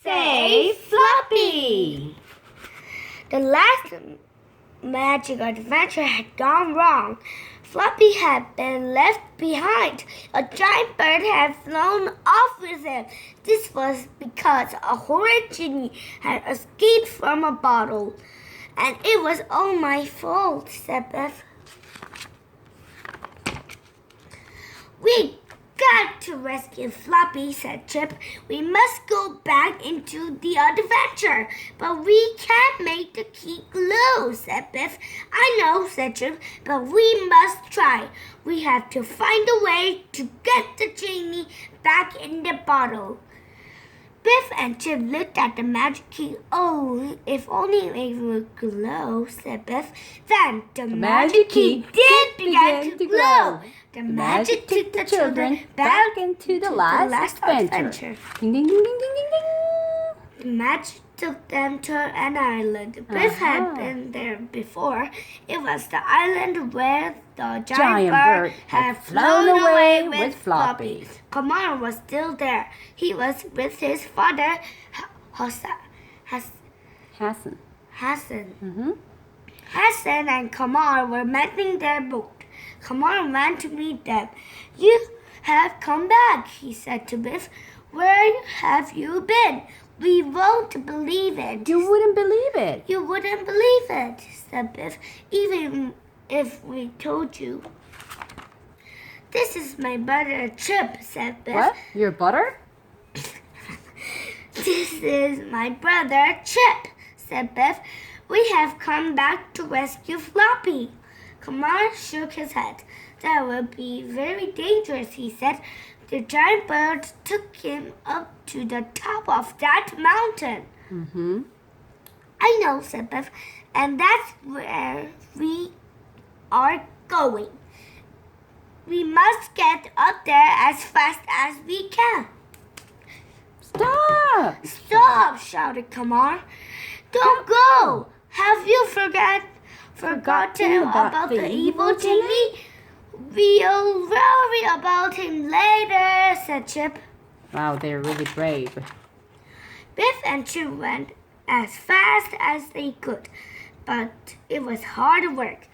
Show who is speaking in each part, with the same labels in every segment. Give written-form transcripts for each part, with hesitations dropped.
Speaker 1: Save Floppy! The last magic adventure had gone wrong. Floppy had been left behind. A giant bird had flown off with him. This was because a horrid genie had escaped from a bottle. And it was all my fault, said Beth. We got to rescue Floppy, said Chip. We must go back into the adventure. But we can't make the key glow, said Biff. I know, said Chip, but we must try. We have to find a way to get the genie back in the bottle. Biff and Chip looked at the magic key. Oh, if only it would glow, said Biff. Then the magic key did begin to glow. The magic took the children back into the last adventure.
Speaker 2: Ding, ding, ding, ding, ding, ding, ding.
Speaker 1: The magic took them to an island. Biff had been there before. It was the island where the giant bird had flown away with Floppy. Kamar was still there. He was with his father,
Speaker 2: Hassan.
Speaker 1: Hassan and Kamar were mending their boat. Kamar ran to meet them. You have come back, he said to Biff. Where have you been? We won't believe it.
Speaker 2: You wouldn't believe it.
Speaker 1: You wouldn't believe it, said Biff, even if we told you. This is my brother Chip, said Biff.
Speaker 2: What? Your butter?
Speaker 1: This is my brother Chip, said Biff. We have come back to rescue Floppy. Kamar shook his head. That would be very dangerous, he said. The giant bird took him up to the top of that mountain. I know, said Biff, and that's where we are going. We must get up there as fast as we can.
Speaker 2: Stop!
Speaker 1: Stop, shouted Kamar. Don't go. Have you forgotten about the evil genie? We'll worry about him later, said Chip.
Speaker 2: Wow, they're really brave.
Speaker 1: Biff and Chip went as fast as they could, but it was hard work.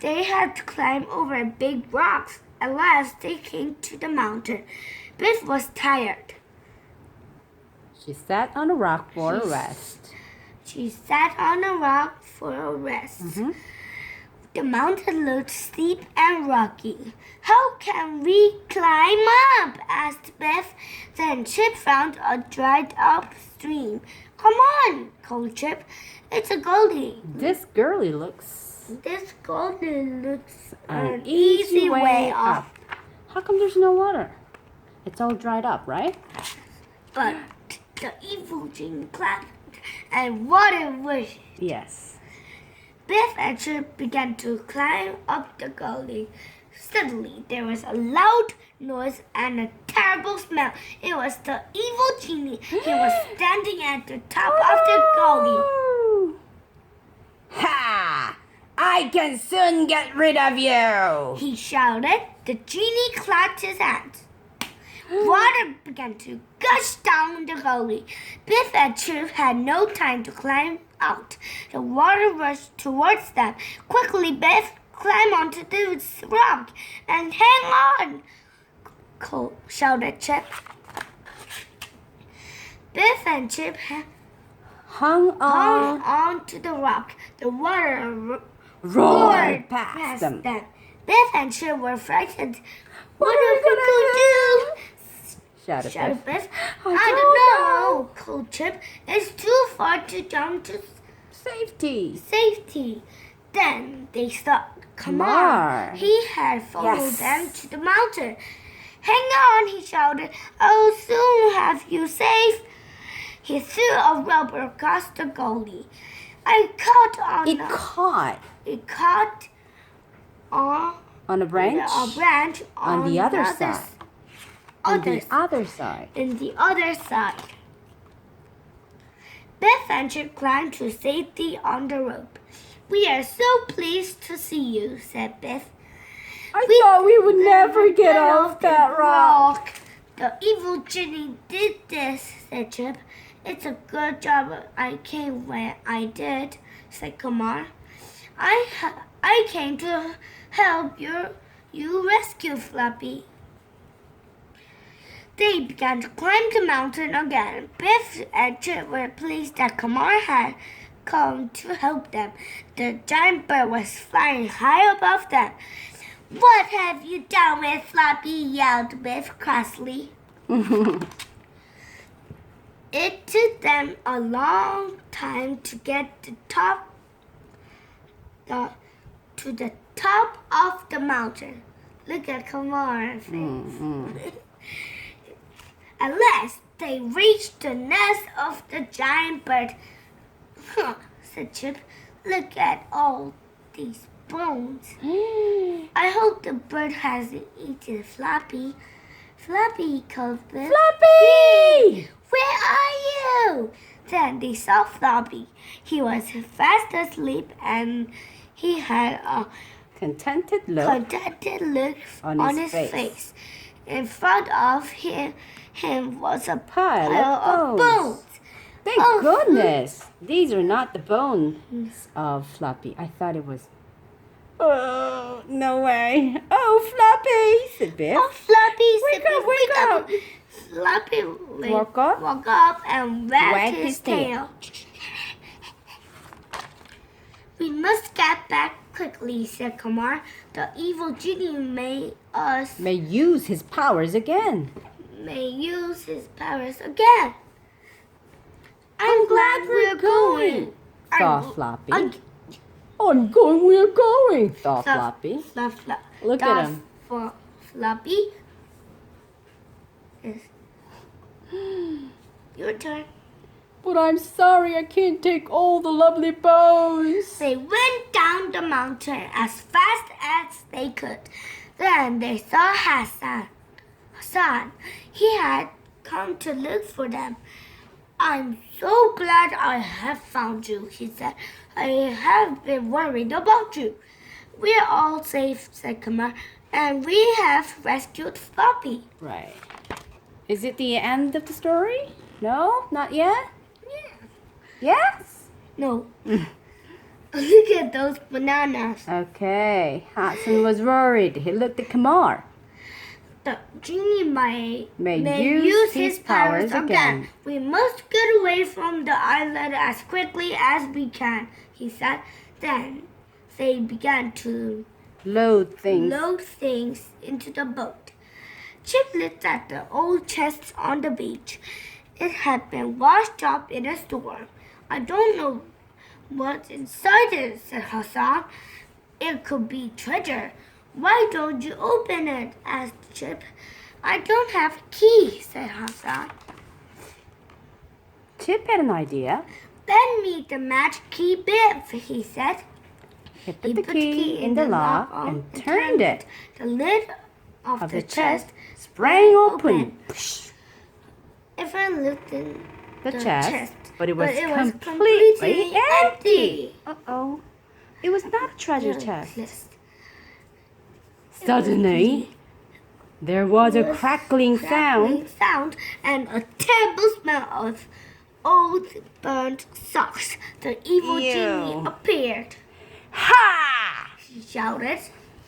Speaker 1: They had to climb over big rocks. At last, they came to the mountain. Biff was tired.
Speaker 2: She sat on a rock for a rest.
Speaker 1: She sat on a rock for a rest. The mountain looked steep and rocky. How can we climb up? Asked Biff. Then Chip found a dried up stream. Come on, called Chip. It's a Goldie.
Speaker 2: This girlie looks
Speaker 1: an easy way up.
Speaker 2: How come there's no water? It's all dried up, right?
Speaker 1: But the evil genie clapped and water wished.
Speaker 2: Yes.
Speaker 1: Biff and Chip began to climb up the gully. Suddenly, there was a loud noise and a terrible smell. It was the evil genie. He was standing at the top of the gully.
Speaker 2: Ha! I can soon get rid of you!
Speaker 1: He shouted. The genie clapped his hands. Water began to gush down the gully. Biff and Chip had no time to climb out. The water rushed towards them. Quickly, Biff climbed onto the rock and hang on, shouted Chip. Biff and Chip
Speaker 2: hung
Speaker 1: on to the rock. The water
Speaker 2: roared past them.
Speaker 1: Biff and Chip were frightened. What are we going to do?
Speaker 2: Shouted
Speaker 1: Biff. I don't know, called Chip. It's too far to jump to safety. Then they stopped. Kamar. He had followed them to the mountain. Hang on, he shouted. I'll soon have you safe. He threw a rope across the gully. It caught
Speaker 2: on a branch on the other side. On the other side.
Speaker 1: Biff and Chip climbed to safety on the rope. We are so pleased to see you, said Biff.
Speaker 2: I thought we would never get off that rock.
Speaker 1: The evil genie did this, said Chip. It's a good job I came when I did, said Kumar. I came to help you rescue Floppy. They began to climb the mountain again. Biff and Chip were pleased that Kumar had come to help them. The giant bird was flying high above them. What have you done with Floppy? Yelled Biff crossly. It took them a long time to get to the top of the mountain. Look at Kumar's face. At last, they reached the nest of the giant bird. Huh, said Chip. Look at all these bones. I hope the bird hasn't eaten Floppy. Floppy called Biff.
Speaker 2: Floppy!
Speaker 1: Where are you? Then they saw Floppy. He was fast asleep and he had a
Speaker 2: Contented look
Speaker 1: on his face. In front of him was a
Speaker 2: pile
Speaker 1: of bones.
Speaker 2: Thank goodness. These are not the bones of Floppy. I thought it was... Oh, no way. Oh, Floppy, said Biff.
Speaker 1: Oh, Floppy,
Speaker 2: Wake up.
Speaker 1: Floppy
Speaker 2: Woke
Speaker 1: up and wagged his tail. We must get back quickly, said Kumar. The evil genie may
Speaker 2: use his powers again.
Speaker 1: I'm glad we're going,
Speaker 2: thought Floppy. I'm going, we're going, thought Floppy. Look at him.
Speaker 1: Floppy. Yes. Your turn.
Speaker 2: But I'm sorry, I can't take all the lovely bones.
Speaker 1: They went down the mountain as fast as they could. Then they saw Hassan. He had come to look for them. I'm so glad I have found you, he said. I have been worried about you. We're all safe, said Kumar, and we have rescued Floppy.
Speaker 2: Right. Is it the end of the story? No? Not yet?
Speaker 1: Yeah.
Speaker 2: Yes?
Speaker 1: No. Look at those bananas.
Speaker 2: Okay. Hassan was worried. He looked at Kumar.
Speaker 1: The genie may
Speaker 2: use his powers again.
Speaker 1: We must get away from the island as quickly as we can, he said. Then they began to
Speaker 2: load things
Speaker 1: into the boat. Chip looked at the old chest on the beach. It had been washed up in a storm. I don't know what's inside it, said Hassan. It could be treasure. Why don't you open it? Asked Chip. I don't have a key, said Hassan.
Speaker 2: Chip had an idea.
Speaker 1: Lend me the magic key, Biff, he said.
Speaker 2: He put the key in the lock and turned it.
Speaker 1: The lid of the chest
Speaker 2: sprang open.
Speaker 1: Everyone looked in
Speaker 2: the chest, but it was completely empty. Uh-oh. It was not a treasure chest. Suddenly, there was a crackling sound
Speaker 1: and a terrible smell of old burnt socks. The evil genie appeared.
Speaker 2: Ha!
Speaker 1: He shouted.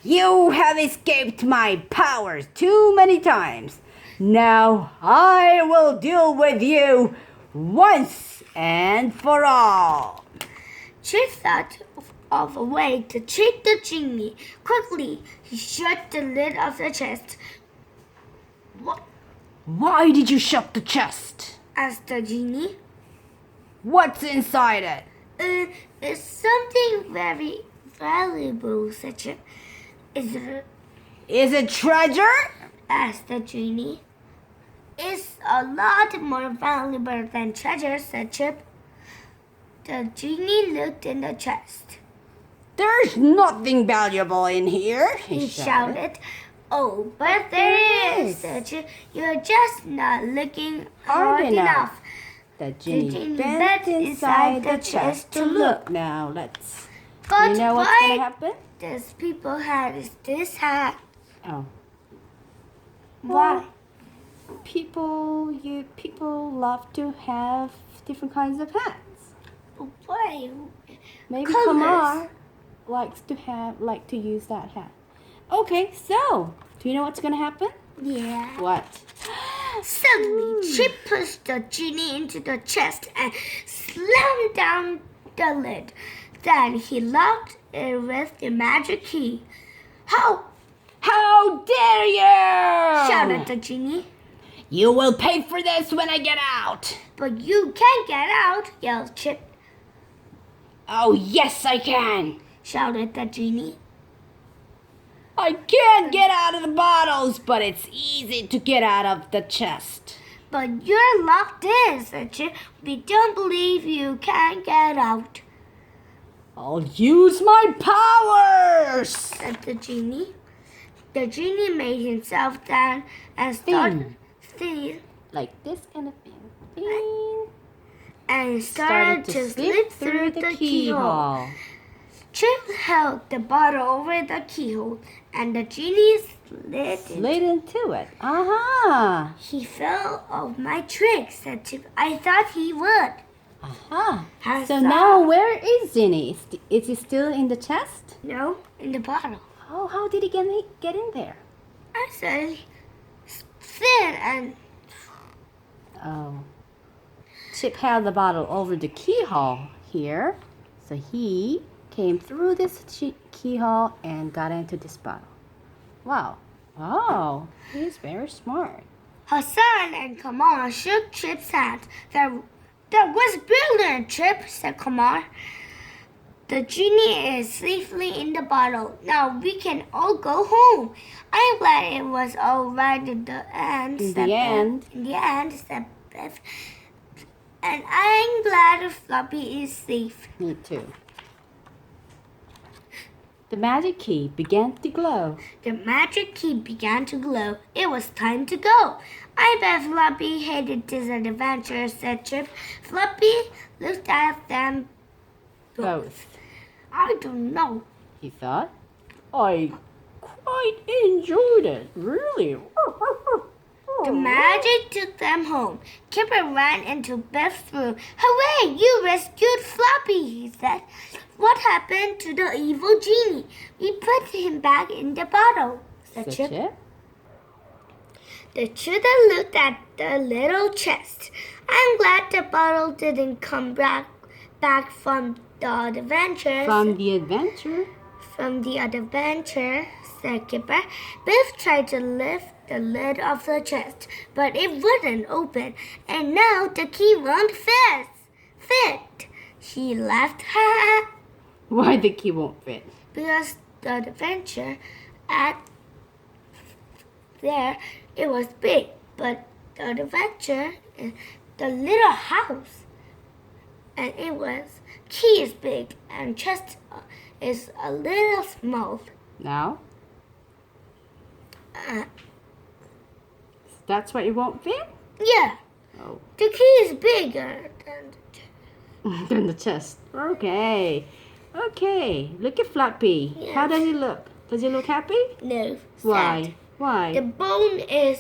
Speaker 2: You have escaped my powers too many times. Now I will deal with you once and for all.
Speaker 1: Chip thought of a way to trick the genie. Quickly, he shut the lid of the chest.
Speaker 2: Why did you shut the chest?
Speaker 1: Asked the genie.
Speaker 2: What's inside it?
Speaker 1: It's something very valuable, said Chip. Is
Speaker 2: it treasure?
Speaker 1: Asked the genie. It's a lot more valuable than treasure, said Chip. The genie looked in the chest.
Speaker 2: There's nothing valuable in here,
Speaker 1: he shouted. Oh, but there is, said Chip. You're just not looking hard enough.
Speaker 2: The genie bent inside the chest to look. Now let's...
Speaker 1: But
Speaker 2: you know what's going to happen?
Speaker 1: This people hat is this hat.
Speaker 2: Oh.
Speaker 1: Why?
Speaker 2: people love to have different kinds of hats.
Speaker 1: Why?
Speaker 2: Maybe
Speaker 1: Colors.
Speaker 2: Kamar like to use that hat. Okay, so do you know what's gonna happen?
Speaker 1: Yeah.
Speaker 2: What?
Speaker 1: Suddenly, Chip pushed the genie into the chest and slammed down the lid. Then he locked it with the magic key.
Speaker 2: How dare you!
Speaker 1: Shouted the genie.
Speaker 2: You will pay for this when I get out.
Speaker 1: But you can't get out, yelled Chip.
Speaker 2: Oh, yes, I can.
Speaker 1: Shouted the genie.
Speaker 2: I can't get out of the bottles, but it's easy to get out of the chest.
Speaker 1: But you're locked in, said Chip. We don't believe you can get out,
Speaker 2: I'll use my powers.
Speaker 1: said the genie. The genie made himself down and started thin,
Speaker 2: Like this kind of thing. Ding.
Speaker 1: and started to slip through the keyhole. Chip held the bottle over the keyhole, and the genie slid
Speaker 2: into it. Aha.
Speaker 1: He fell off my trick, said Chip. I thought he would.
Speaker 2: Aha.
Speaker 1: I
Speaker 2: So
Speaker 1: thought-
Speaker 2: now where is Ginny? Is he still in the chest?
Speaker 1: No, in the bottle.
Speaker 2: Oh, how did he get in there?
Speaker 1: I said thin and
Speaker 2: Oh. Chip held the bottle over the keyhole here. So he came through this keyhole and got into this bottle. Wow. Oh, he's very smart.
Speaker 1: Hassan and Kamar shook Chip's hand. That was brilliant, Chip, said Kamar. The genie is safely in the bottle. Now we can all go home. I'm glad it was all right in the end.
Speaker 2: In
Speaker 1: said
Speaker 2: the
Speaker 1: Beth.
Speaker 2: end.
Speaker 1: In the end, said Beth. And I'm glad Floppy is safe.
Speaker 2: Me too. The magic key began to glow.
Speaker 1: The magic key began to glow. It was time to go. I bet Floppy hated this adventure, said Chip. Floppy looked at them both. I don't know.
Speaker 2: He thought. I quite enjoyed it, really.
Speaker 1: The magic took them home. Kipper ran into Beth's room. Hooray, you rescued Floppy, he said. What happened to the evil genie? We put him back in the bottle, said Chip. The children looked at the little chest. I'm glad the bottle didn't come back from the adventure.
Speaker 2: From the adventure?
Speaker 1: From the adventure, said Kipper. Biff tried to lift the lid of the chest, but it wouldn't open, and now the key won't fit. She laughed,
Speaker 2: Why the key won't fit?
Speaker 1: because the adventure at there, it was big, but the adventure, the little house, and it was key is big and chest is a little small.
Speaker 2: Now?
Speaker 1: Uh,
Speaker 2: That's why it won't fit?
Speaker 1: yeah,
Speaker 2: Oh.
Speaker 1: the key is bigger than
Speaker 2: Than the chest. Okay. Okay. Look at Floppy.
Speaker 1: Yes.
Speaker 2: How does he look? Does he look happy?
Speaker 1: no.
Speaker 2: Why?
Speaker 1: Sad.
Speaker 2: Why?
Speaker 1: The bone is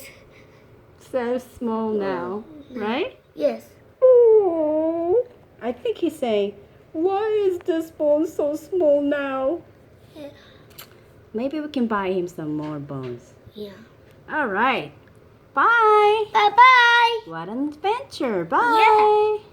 Speaker 2: So small now, right?
Speaker 1: yes.
Speaker 2: Oh, I think he's saying, why is this bone so small now?
Speaker 1: Yeah.
Speaker 2: Maybe we can buy him some more bones.
Speaker 1: Yeah.
Speaker 2: All right. Bye.
Speaker 1: Bye bye.
Speaker 2: What an adventure. Bye.
Speaker 1: Yeah.